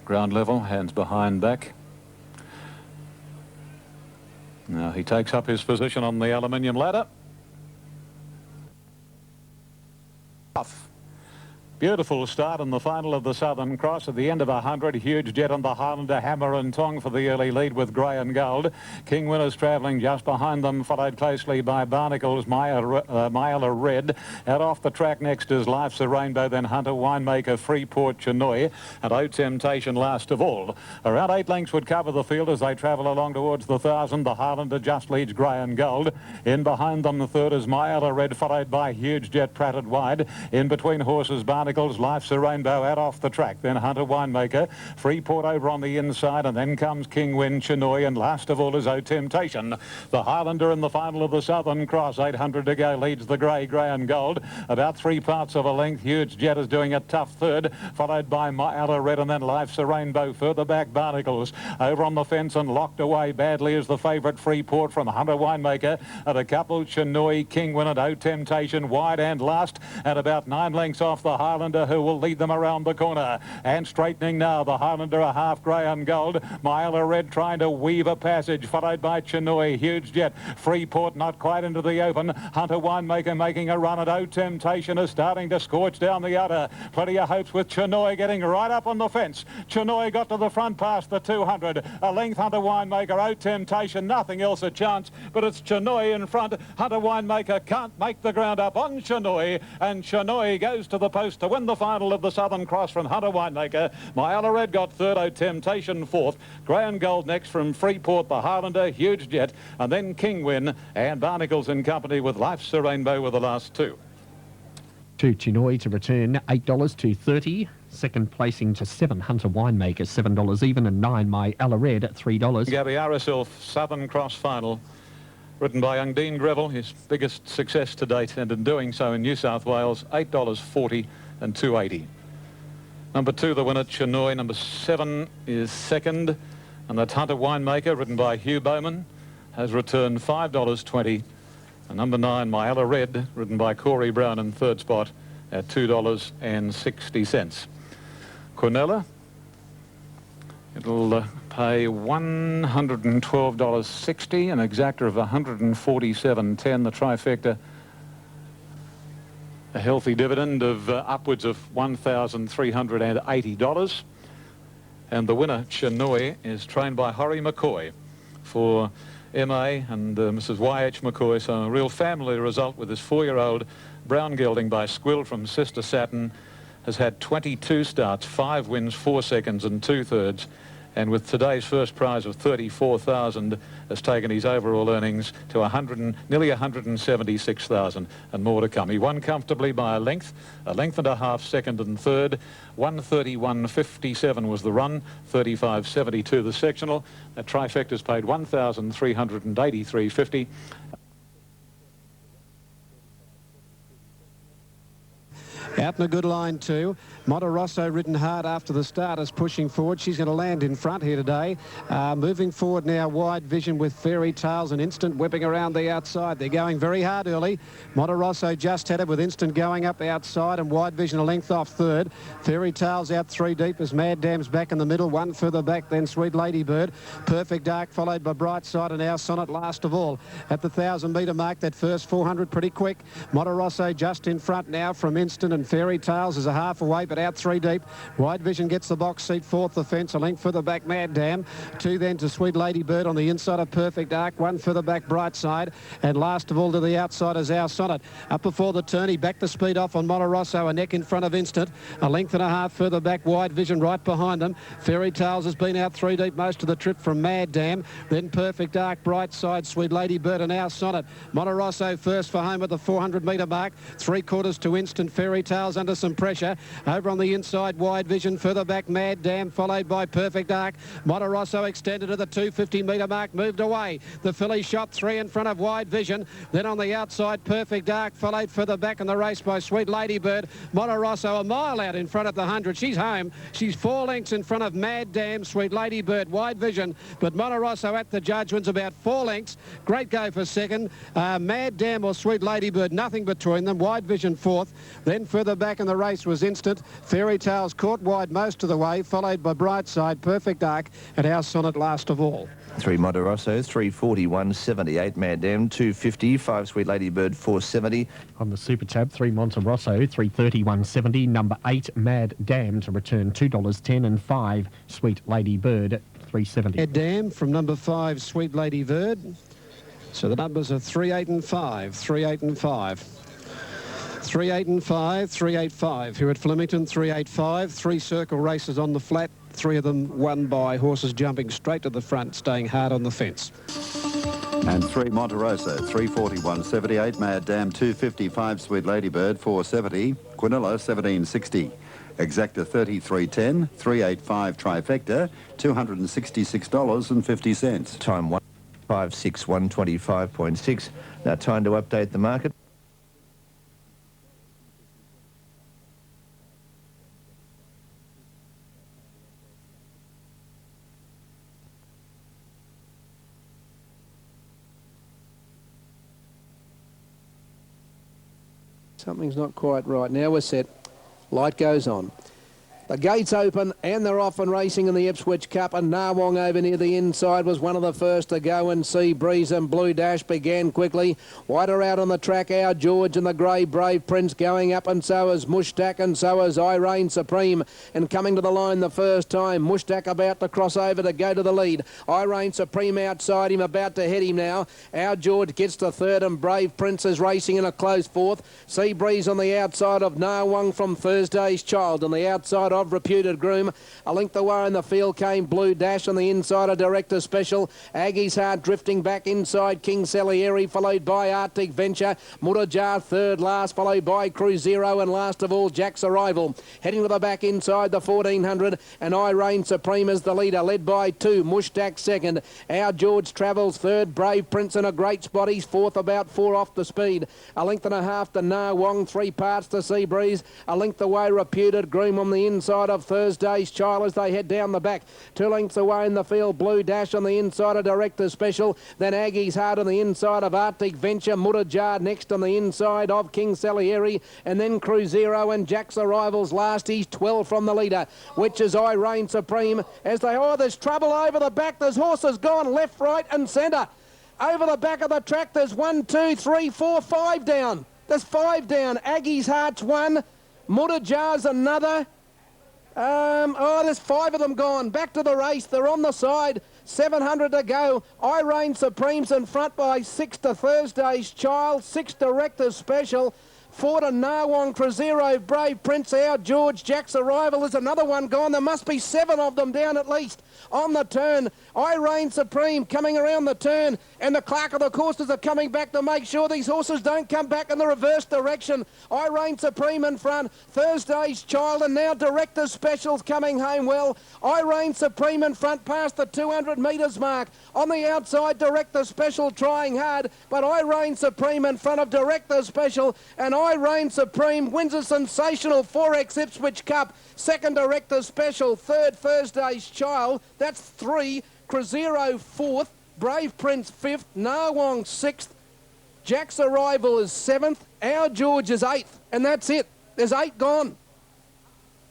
Ground level, hands behind back. Now he takes up his position on the aluminium ladder. Off. Beautiful start in the final of the Southern Cross at the end of 100. Huge Jet on the Highlander, Hammer and Tong for the early lead with Grey and Gold. King Winner's travelling just behind them, followed closely by Barnacles, Myla Red. Out off the track next is Life's a Rainbow, then Hunter Winemaker, Freeport Chinoy, and O Temptation last of all. Around 8 lengths would cover the field as they travel along towards the 1,000. The Highlander just leads Grey and Gold. In behind them, the third is Myla Red, followed by Huge Jet, Pratted wide. In between horses, Barnacles, Life's a Rainbow out off the track, then Hunter Winemaker, Freeport over on the inside, and then comes King Win, Chinoy, and last of all is O Temptation. The Highlander in the final of the Southern Cross, 800 to go, leads the Grey and Gold. About 3 parts of a length. Huge Jet is doing a tough third, followed by Myla Red, and then Life's a Rainbow. Further back, Barnacles over on the fence and locked away badly is the favourite Freeport from Hunter Winemaker, and a couple, Chinoy, King Win and O Temptation wide and last, and about 9 lengths off the Highlander, who will lead them around the corner. And straightening now, the Highlander a half Grey and Gold. Myla Red trying to weave a passage, followed by Chinoy, Huge Jet, Freeport not quite into the open. Hunter Winemaker making a run at O Temptation is starting to scorch down the outer. Plenty of hopes with Chinoy getting right up on the fence. Chinoy got to the front past the 200. A length Hunter Winemaker, O Temptation, nothing else a chance, but it's Chinoy in front. Hunter Winemaker can't make the ground up on Chinoy, and Chinoy goes to the post to win the final of the Southern Cross from Hunter Winemaker. Myla Red got third, O Temptation fourth. Grey and Gold next from Freeport, the Highlander, Huge Jet, and then King Win and Barnacles in company with Life's a Rainbow were the last two. To Chinoy to return, $8 to 30. Second placing to 7, Hunter Winemaker, $7 even, and 9, Myla Red at $3. Gabby RSL Southern Cross final, written by young Dean Greville, his biggest success to date, and in doing so in New South Wales, $8.40 and $2.80. Number 2, the winner, Chinoy. Number 7 is second, and that's Hunter Winemaker, written by Hugh Bowman, has returned $5.20. And number 9, Myla Red, written by Corey Brown, in third spot at $2.60. Quinella, it'll pay $112.60, an exacta of $147.10. The trifecta, a healthy dividend of upwards of $1,380. And the winner, Chinoy, is trained by Horry McCoy for MA and Mrs. Y.H. McCoy. So a real family result with this 4-year-old brown gelding by Squill from Sister Saturn. Has had 22 starts, 5 wins, 4 seconds and 2/3. And with today's first prize of $34,000, has taken his overall earnings to nearly $176,000, and more to come. He won comfortably by a length and a half, second and third. 131.57 was the run, 35.72 the sectional. That trifecta's paid $1,383.50. Out in a good line too. Monte Rosso ridden hard after the start is pushing forward. She's going to land in front here today. Moving forward now, Wide Vision with Fairy Tales and Instant whipping around the outside. They're going very hard early. Monte Rosso just had it with Instant going up outside and Wide Vision a length off third. Fairy Tales out 3 deep as Mad Dam's back in the middle. 1 further back, then Sweet Ladybird. Perfect Dark followed by Bright Side and Our Sonnet last of all. At the 1,000-metre mark, that first 400 pretty quick. Monte Rosso just in front now from Instant, and Fairy Tales is a half away, but out 3 deep. Wide Vision gets the box seat, fourth the fence, a length further back, Mad Dam. 2 then to Sweet Ladybird on the inside of Perfect Arc, 1 further back, Bright Side, and last of all to the outside is Our Sonnet. Up before the turn, he backed the speed off on Monte Rosso, a neck in front of Instant, a length and a half further back, Wide Vision right behind them. Fairy Tales has been out 3 deep most of the trip from Mad Dam, then Perfect Arc, Bright Side, Sweet Ladybird and Our Sonnet. Monte Rosso first for home at the 400-metre mark, 3/4 to Instant. Fairy Tales under some pressure. Over on the inside, Wide Vision, further back, Mad Dam, followed by Perfect Arc. Monte Rosso extended to the 250-metre mark, moved away. The filly shot 3 in front of Wide Vision. Then on the outside, Perfect Arc, followed further back in the race by Sweet Ladybird. Monte Rosso a mile out in front at the 100. She's home. She's 4 lengths in front of Mad Dam, Sweet Ladybird, Wide Vision. But Monte Rosso at the judgment's about 4 lengths. Great go for second. Mad Dam or Sweet Ladybird, nothing between them. Wide Vision fourth. Then further back in the race was Instant. Fairy Tales caught wide most of the way, followed by Brightside, Perfect Arc and Our Sonnet last of all. 3 Monterosso, 340, 178 Mad Dam, 250, 5 Sweet Ladybird, 470. On the Super Tab, 3 Monterosso, 330, 170. Number 8, Mad Dam to return $2.10 and 5 Sweet Lady Bird, 370. Mad Dam from number 5, Sweet Lady Bird. So the numbers are 3, 8 and 5, 3, 8 and 5. 3, 8 and 5, 3, 8, 5. Here at Flemington, 3, 8, 5. 3 circle races on the flat. 3 of them won by horses jumping straight to the front, staying hard on the fence. And 3 Monterosso, 340, 178. Mad Dam, 255. Sweet Ladybird, 470. Quinilla, 1760. Exacta, 3310. 385 Trifecta, $266.50. Time 156, 125.6. Now time to update the market. Something's not quite right. Now we're set. Light goes on. The gates open and they're off and racing in the Ipswich Cup, and Narwong over near the inside was one of the first to go, and Sea Breeze and Blue Dash began quickly. Wider out on the track, Our George and the Grey Brave Prince going up, and so is Mushtak, and so is Irene Supreme. And coming to the line the first time, Mushtak about to cross over to go to the lead. Irene Supreme outside him, about to head him now. Our George gets to third, and Brave Prince is racing in a close fourth. Sea Breeze on the outside of Narwong from Thursday's Child, on the outside of Reputed Groom. A length away in the field came Blue Dash, on the inside of Director Special. Aggie's Heart drifting back inside King Salieri, followed by Arctic Venture. Murajar third last, followed by Cruzeiro, and last of all Jack's Arrival. Heading to the back inside the 1400, and Irene Supreme is the leader, led by 2. Mushtak second. Our George travels third. Brave Prince in a great spot. He's fourth, about 4 off the speed. A length and a half to Narwong, 3 parts to Sea Breeze. A length away Reputed Groom on the inside of Thursday's Child as they head down the back. 2 lengths away in the field, Blue Dash on the inside of Director Special. Then Aggie's Heart on the inside of Arctic Venture. Murajar next on the inside of King Salieri. And then Cruzeiro and Jack's Arrivals last. He's 12 from the leader, which is Irene Supreme. As they, there's trouble over the back. There's horses gone left, right and centre. Over the back of the track, there's 1, 2, 3, 4, 5 down. There's 5 down. Aggie's Heart's 1. Murajar's another. There's 5 of them gone. Back to the race. They're on the side. 700 to go. Irene Supreme's in front by 6 to Thursday's Child. 6 Director Special. 4 to Narwong, Cruzeiro, Brave Prince, Our George, Jack's Arrival. There's another one gone. There must be 7 of them down at least. On the turn, Irene Supreme coming around the turn, and the clerk of the courses are coming back to make sure these horses don't come back in the reverse direction. Irene Supreme in front, Thursday's Child, and now Director Special's coming home well. Irene Supreme in front past the 200 metres mark. On the outside, Director Special trying hard, but Irene Supreme in front of Director Special, and Irene Supreme wins a sensational 4X Ipswich Cup. Second, Director Special. Third, Thursday's Child. That's 3. Cruzeiro 4th. Brave Prince 5th. Narwong 6th. Jack's Arrival is 7th. Our George is 8th. And that's it. There's 8 gone.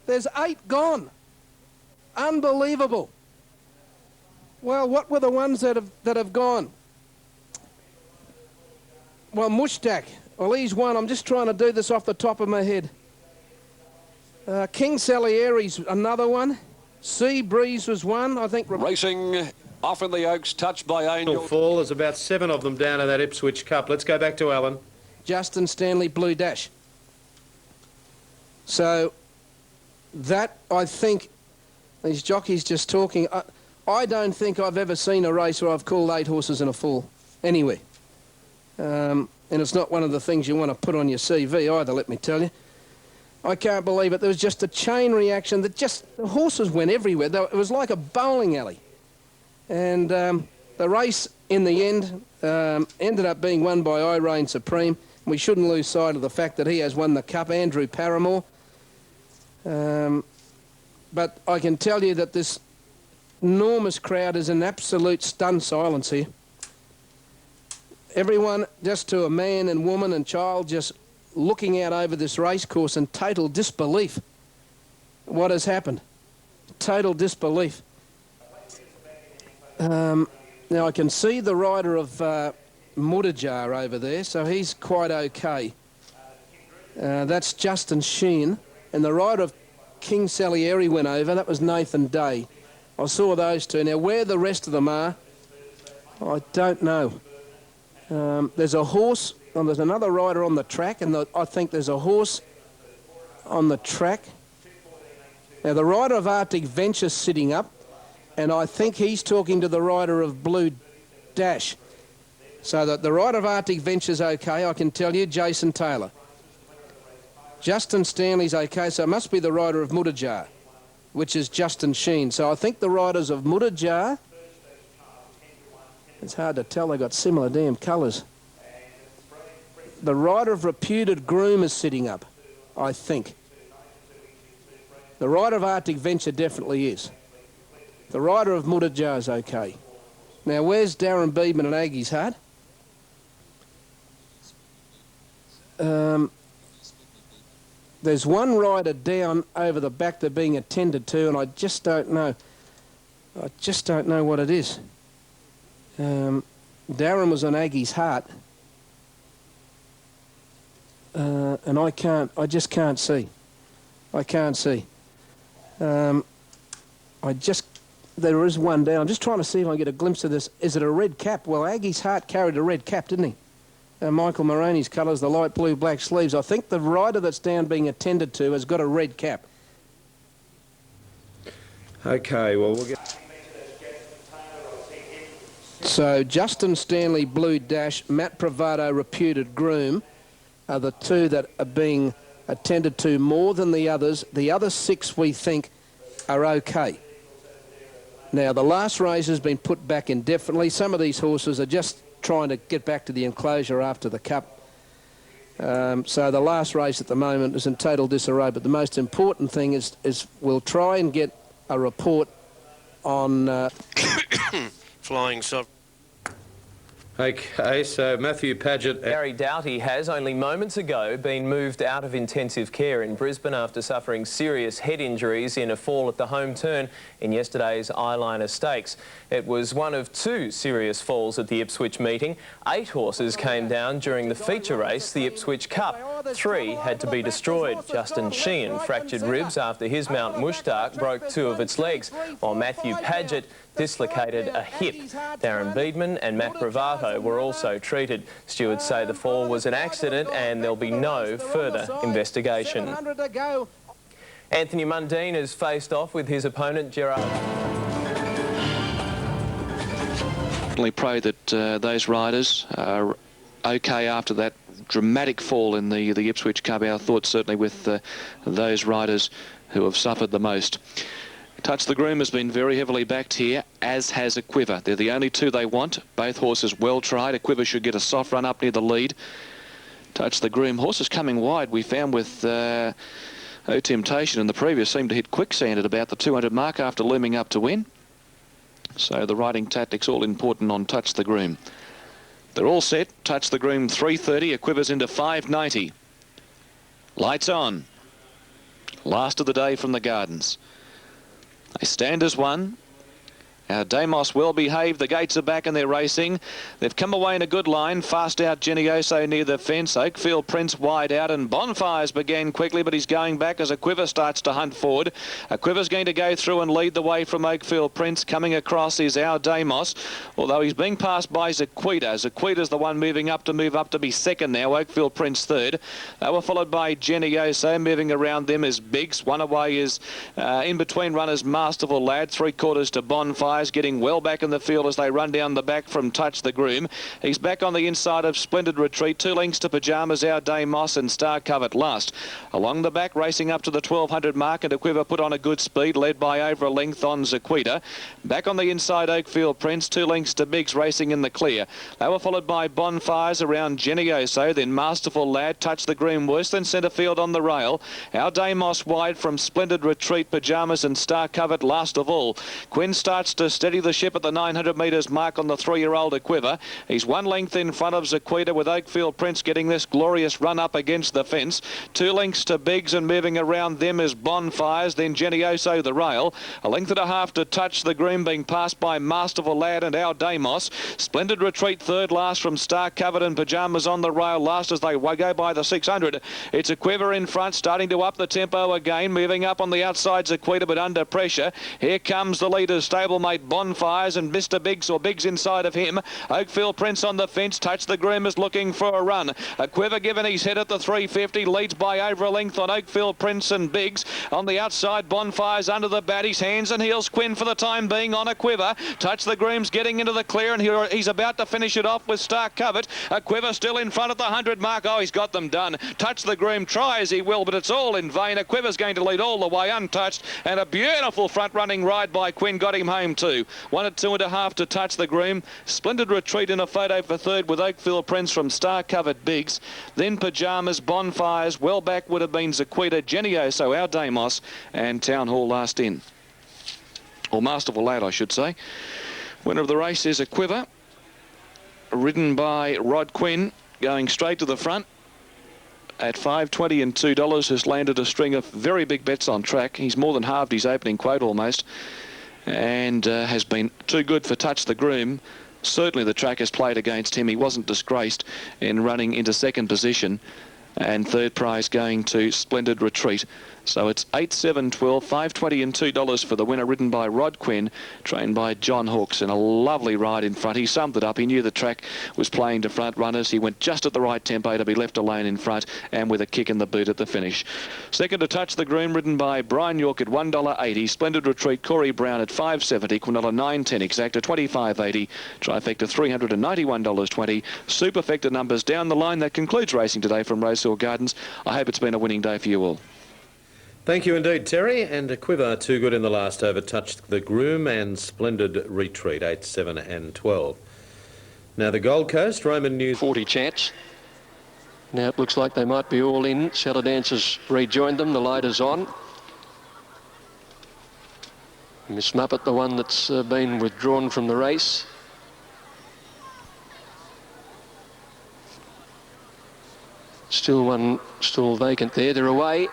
There's 8 gone. Unbelievable. Well, what were the ones that have gone? Well, Mushtak. Well, he's one. I'm just trying to do this off the top of my head. King Salieri's another one. Sea Breeze was one, I think. Racing off in the Oaks, touched by Angel. Fall. There's about 7 of them down in that Ipswich Cup. Let's go back to Alan. Justin Stanley, Blue Dash. So that, I think, these jockeys just talking. I don't think I've ever seen a race where I've called 8 horses in a fall. Anyway. And it's not one of the things you want to put on your CV either, let me tell you. I can't believe it. There was just a chain reaction that just, the horses went everywhere. It was like a bowling alley. And the race, in the end, ended up being won by Irene Supreme. We shouldn't lose sight of the fact that he has won the Cup, Andrew Paramore. But I can tell you that this enormous crowd is in absolute stunned silence here. Everyone, just to a man and woman and child, just looking out over this race course in total disbelief what has happened. Total disbelief. Now I can see the rider of Muddajar over there, so he's quite okay. That's Justin Sheen. And the rider of King Salieri went over. That was Nathan Day. I saw those two. Now, where the rest of them are, I don't know. There's a horse, and there's another rider on the track, and I think there's a horse on the track. Now, the rider of Arctic Venture's sitting up, and I think he's talking to the rider of Blue Dash. So that the rider of Arctic Venture's okay, I can tell you, Jason Taylor. Justin Stanley's okay, so it must be the rider of Muddajar, which is Justin Sheen. So I think the riders of Muddajar, it's hard to tell, they've got similar damn colours. The rider of Reputed Groom is sitting up, I think. The rider of Arctic Venture definitely is. The rider of Muddajar is okay. Now, where's Darren Beedman and Aggie's Heart? There's one rider down over the back they're being attended to, and I just don't know. I just don't know what it is. Darren was on Aggie's Heart. And I just can't see. I can't see. There is one down. I'm just trying to see if I can get a glimpse of this. Is it a red cap? Well, Aggie's Heart carried a red cap, didn't he? Michael Moroney's colours, the light blue, black sleeves. I think the rider that's down being attended to has got a red cap. Okay, well, we'll get... So Justin Stanley, Blue Dash, Matt Bravado, Reputed Groom are the two that are being attended to more than the others. The other 6 we think are okay. Now, the last race has been put back indefinitely. Some of these horses are just trying to get back to the enclosure after the Cup. So the last race at the moment is in total disarray, but the most important thing is we'll try and get a report on... Flying Sovereign. Okay, so Matthew Paget... Gary Doughty has only moments ago been moved out of intensive care in Brisbane after suffering serious head injuries in a fall at the home turn in yesterday's Eyeliner Stakes. It was one of 2 serious falls at the Ipswich meeting. 8 horses came down during the feature race, the Ipswich Cup. 3 had to be destroyed. Justin Sheehan fractured ribs after his Mount Mushtaq broke 2 of its legs, while Matthew Paget dislocated a hip. Darren Beedman and Matt Bravado were also treated. Stewards say the fall was an accident and there'll be no further investigation. Anthony Mundine has faced off with his opponent Gerard. Pray that those riders are okay after that dramatic fall in the Ipswich Cup. Our thoughts certainly with those riders who have suffered the most. Touch the Groom has been very heavily backed here, as has Aquiver. They're the only 2 they want. Both horses well tried. Aquiver should get a soft run up near the lead. Touch the Groom. Horses coming wide, we found with O Temptation in the previous seemed to hit quicksand at about the 200 mark after looming up to win. So the riding tactics all important on Touch the Groom. They're all set. Touch the Groom 330. Aquiver's into 590. Lights on. Last of the day from the Gardens. They stand as one. Our Damos well behaved. The gates are back and they're racing. They've come away in a good line. Fast out Genioso near the fence. Oakfield Prince wide out, and Bonfires began quickly, but he's going back as Aquiver starts to hunt forward. Aquiver's going to go through and lead the way from Oakfield Prince. Coming across is our Damos, although he's being passed by Zaquita. Zaquita's the one moving up to be second now. Oakfield Prince third. They were followed by Genioso. Moving around them is Biggs. One away is in between runners Masterful Lad. 3/4 to Bonfires. Getting well back in the field as they run down the back from Touch the Groom. He's back on the inside of Splendid Retreat. 2 lengths to Pyjamas, Our Damos and Star Covet last. Along the back, racing up to the 1200 mark, and Aquiver put on a good speed, led by over a length on Zaquita. Back on the inside, Oakfield Prince. 2 lengths to Biggs, racing in the clear. They were followed by Bonfires around Genioso, then Masterful Lad, Touch the Groom worse than centre field on the rail. Our Damos wide from Splendid Retreat, Pyjamas and Star Covet last of all. Quinn starts to steady the ship at the 900 metres mark on the 3-year-old Equiva. He's 1 length in front of Zaquita, with Oakfield Prince getting this glorious run up against the fence. 2 lengths to Biggs, and moving around them is Bonfires, then Genioso the rail. 1.5 lengths to Touch the Groom, being passed by Masterful Lad and Our Damos. Splendid Retreat third last from Star Covered and Pyjamas on the rail last as they go by the 600. It's Equiva in front, starting to up the tempo again, moving up on the outside Zaquita, but under pressure. Here comes the leader's stablemate Bonfires and Mr. Biggs, or Biggs inside of him. Oakfield Prince on the fence. Touch the Groom is looking for a run. Equiva given his head at the 350, leads by over a length on Oakfield Prince and Biggs. On the outside, Bonfires under the bat. His hands and heels. Quinn for the time being on Equiva. Touch the Groom's getting into the clear, and he's about to finish it off with Star Covered. Equiva still in front at the 100 mark. Oh, he's got them done. Touch the Groom, try as he will, but it's all in vain. Equiva's going to lead all the way untouched, and a beautiful front running ride by Quinn got him home too. 1 at 2.5 to Touch the Groom. Splendid Retreat in a photo for third with Oakfield Prince from Star Covered Biggs. Then Pyjamas, Bonfires. Well back would have been Zaquita, Genioso, Our Damos, and Town Hall last in. Or Masterful Lad, I should say. Winner of the race is Equiva, ridden by Rod Quinn, going straight to the front at $5.20 and $2, has landed a string of very big bets on track. He's more than halved his opening quote almost, and has been too good for Touch the Groom. Certainly the track has played against him. He wasn't disgraced in running into second position, and third prize going to Splendid Retreat. So it's 8, 7, 12, $5.20 and $2 for the winner, ridden by Rod Quinn, trained by John Hooks, and a lovely ride in front. He summed it up. He knew the track was playing to front runners. He went just at the right tempo to be left alone in front, and with a kick in the boot at the finish. Second to Touch the Groom, ridden by Brian York at $1.80. Splendid Retreat, Corey Brown at $5.70. Quinella 9.10 exacta $25.80. Trifecta $391.20. Superfecta numbers down the line. That concludes racing today from Rosehill Gardens. I hope it's been a winning day for you all. Thank you indeed, Terry. And Equiva too good in the last over. Touched the Groom and Splendid Retreat, 8, 7 and 12. Now the Gold Coast, Roman News 40 chance. Now it looks like they might be all in. Cellar Dancers rejoined them. The light is on. Miss Muppet, the one that's been withdrawn from the race. Still one stall vacant there. They're away.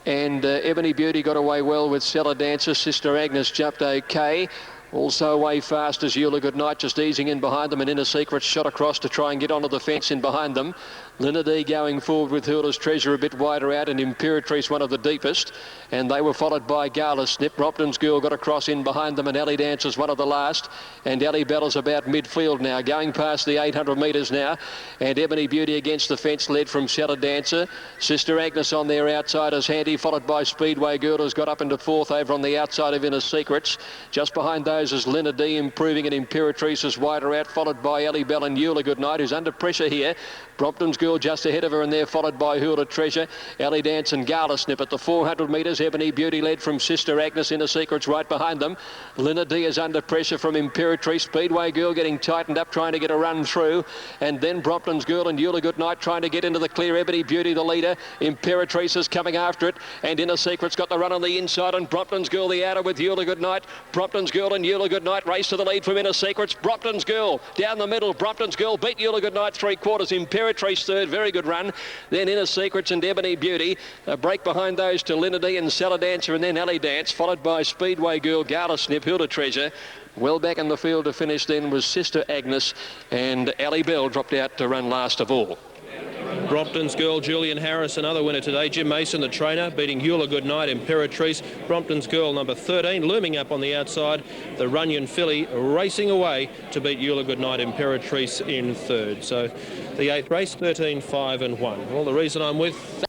And Ebony Beauty got away well with Cellar Dancer. Sister Agnes jumped okay. Also away fast as Eula Goodnight, just easing in behind them, and Inner Secret shot across to try and get onto the fence in behind them. Lina D going forward with Hurler's Treasure a bit wider out, and Imperatrice one of the deepest. And they were followed by Gala Snip. Brompton's Girl got across in behind them, and Ellie Dancer's one of the last. And Ellie Bella's about midfield now, going past the 800 metres now. And Ebony Beauty against the fence, led from Cellar Dancer. Sister Agnes on their outside as handy, followed by Speedway Girl, who's got up into fourth over on the outside of Inner Secrets. Just behind those is Lina D improving, and Imperatrice is wider out, followed by Ellie Bell and Eula Goodnight, who's under pressure here. Brompton's Girl just ahead of her, and they're followed by Hurler Treasure, Ellie Dance and Gala Snip. At the 400 metres, Ebony Beauty led from Sister Agnes. Inner Secrets right behind them. Lina D is under pressure from Imperatrice. Speedway Girl getting tightened up, trying to get a run through. And then Brompton's Girl and Eula Goodnight trying to get into the clear. Ebony Beauty the leader. Imperatrice is coming after it. And Inner Secret's got the run on the inside, and Brompton's Girl the outer with Eula Goodnight. Brompton's Girl and Eula Goodnight race to the lead from Inner Secrets. Brompton's Girl down the middle. Brompton's Girl beat Eula Goodnight 3/4. Imperatrice third. Very good run. Then Inner Secrets and Ebony Beauty. A break behind those to Lina D and Cellar Dancer, and then Ellie Dance, followed by Speedway Girl, Gala Snip, Hilda Treasure. Well back in the field to finish then was Sister Agnes, and Ellie Bell dropped out to run last of all. Brompton's Girl, Julian Harris, another winner today. Jim Mason, the trainer, beating Eula Goodnight, Imperatrice. Brompton's Girl, number 13, looming up on the outside. The Runyon filly racing away to beat Eula Goodnight, Imperatrice in third. So the 8th race, 13, 5 and 1. Well, the reason I'm with...